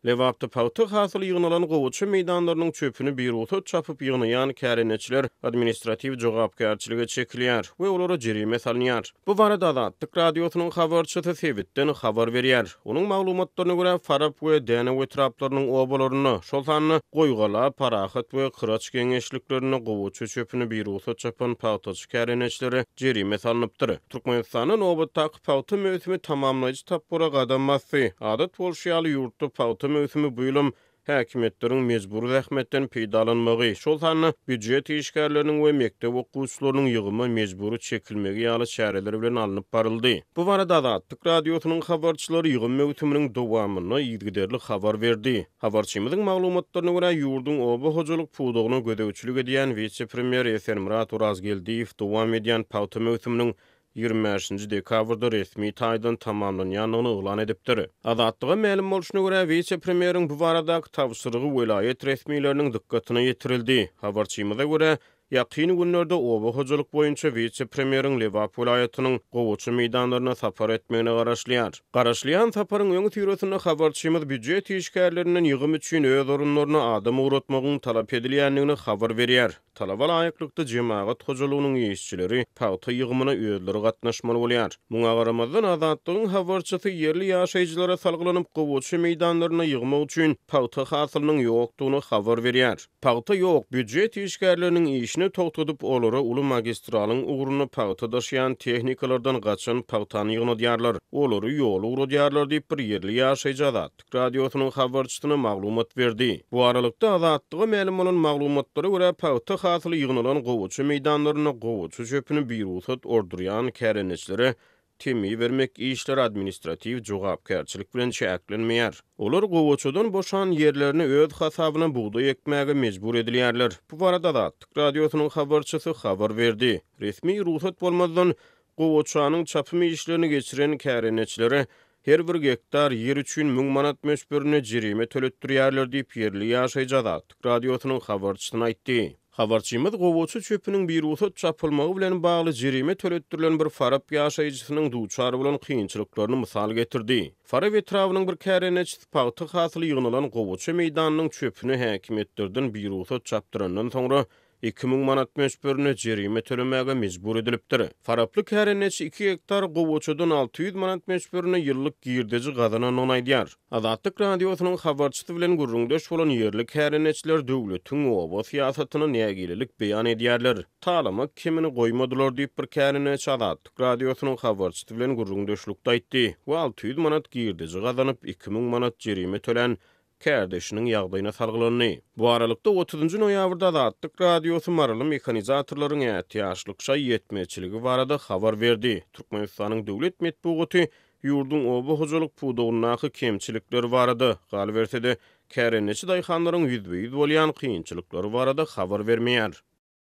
Lewapda pawty hasyl ýygnalan gowuçy meýdanlarynyň çöpüni bir utat çapyp ýygnaýan kärenetçiler administrativ jogapkärçilige çekilýär we olara jerime salynýar. Bu barada Azatlyk radiosynyň habarçysy Sebitden habar berýär. Onuň maglumatlaryna görä Farap we Däne wetraplarynyň obalaryny, şol sanyny goýgala, parahat we kıraç geňeşliklerini gowuçy çöpüni bir utat çapan pawtaçy kärenetçilere jerime salynıpdyr. Türkmenistanyň obatdaky pawty mösümi tamamlaýjy tapbora gadammasy, adat bolşýaly ýurtda pawty mösümi bu ýylym häkimetleriň mejbur zähmetden peýdalanmagy, şol sanyny büdjet işgärleriniň we mektep okuwçylarynyň ýygymy mejburi çekilmegi ýaly çäreler bilen alınıp baryldy. Bu barada Azatlyk radiosynyň habarçylary ýygym mösüminiň dowamyny ýygyderli habar berdi. Habarçymyzyň maglumatlaryna görä ýurdun oba hojalyk puwdugyna gödäwçilik edýän vice-premier Eser Murat Urazgeldiýew dowam edýän pawty mösüminiň 25 dekabrda resmi taýdan tamamlanýanyny oglan edipdir. Azatlyga ma'lum bolşuna görä vice-premieriň bu baradaky tapşyrygy welayet resmiýetleriniň dikkatyna ýetirildi. Habarçymyza görä ýakyn günlerde oba hojalyk boýunça vice-premieriň Lewap welaýatynyň gowuçy meýdanlaryna sapar etmegine garaşlýar. Garaşlýan saparyň öňü ýüreşine habarçymyz büdjet işgärleriniň ýygym üçin öz orunlaryna adam uğratmagyň talap edilýändigini habar berýär. Talaba laýyklykda jemaat hojalygynyň işçileri pawty ýygymyna özleri gatnaşmaly bolýar. Muňa garamazdan Azatlygyň habarçysy yerli ýaşaýjylara salgylanyp gowuçy meýdanlaryna ýygmak üçin pawty hasylynyň ýokdugyny habar berýär. Pawty ýok, büdjet işgärleriniň işini togtadyp olara uly magistralyň uğruny pawty daşıyan tehnikalardan gaçan pawtany ýygnaýarlar. Olary ýol uğradýarlar diýip bir yerli ýaşaýjy Azatlyk radiosynyň habarçysyna maglumat berdi. Bu aralykda Azatlyga ma'lum bolan maglumatlary görä pawty hasyly ýygnalan gowuçy meýdanlaryna gowuçy çöpüni bir utat ordurýan kärenetçilere temi vermek işler administrativ jogapkärçilik bilen çäklenmeýär. Olar gowuçydan boşan yerlerini öz hasabyna buğday ekmäge mejbur edilýärler. Bu barada Azatlyk radiosynyň habarçysy habar berdi. Resmi ruhsat bolmadan gowuçanyň çapmy işlerini geçiren kärenetçilere her bir hektar yer üçin 1000 manat mösberine jerime töletdirýärler diýip yerli ýaşaýjy Azatlyk radiosynyň habarçysyna aýtdy. Habarçymyz gowuçy çöpüniň bir utat çapylmagy bilen bagly jerime töletdirilen bir Farap ýaşaýjysynyň duçary bolan kynçylyklaryny mysal getirdi. Farap etrawynyň bir kärenetçisi pawty hasyly ýygnalan gowuçy meýdanynyň çöpüni häkimetlerden bir utat çapdyrandan soňra 2000 manat mösberine jerime tölemege mejbur edilipdir. Faraply kärenetçi 2 hektar gowuçydan 600 manat mösberine ýyllyk girdeji gazanan onaýdýar. Azatlyk radiosynyň habarçysy bilen gurrundaş bolan yerli kärenetçiler döwletiň oba siýasatyna nägililik beýan edýärler. Talamak kimini goýmadylar diýip bir kärenetçi Azatlyk radiosynyň habarçysy bilen gurrundaşlykda aýtdy. Bu 600 manat girdeji gazanyp 2000 manat jerime tölen kärdeşiniň ýagdaýyna salgylanyny. Bu aralykda 30 noýabrda Azatlyk radiosy marly mekanizatorlaryň ähtiýaçlykça ýetmeçiligi barada habar berdi. Türkmenistanyň döwlet medeniýeti ýurdun oba hojalyk puwdugynaky kemçilikler barada gal bersede kärenetçi daýhanlaryň ýüzbeýiz bolýan kynçylyklary barada habar bermeýär.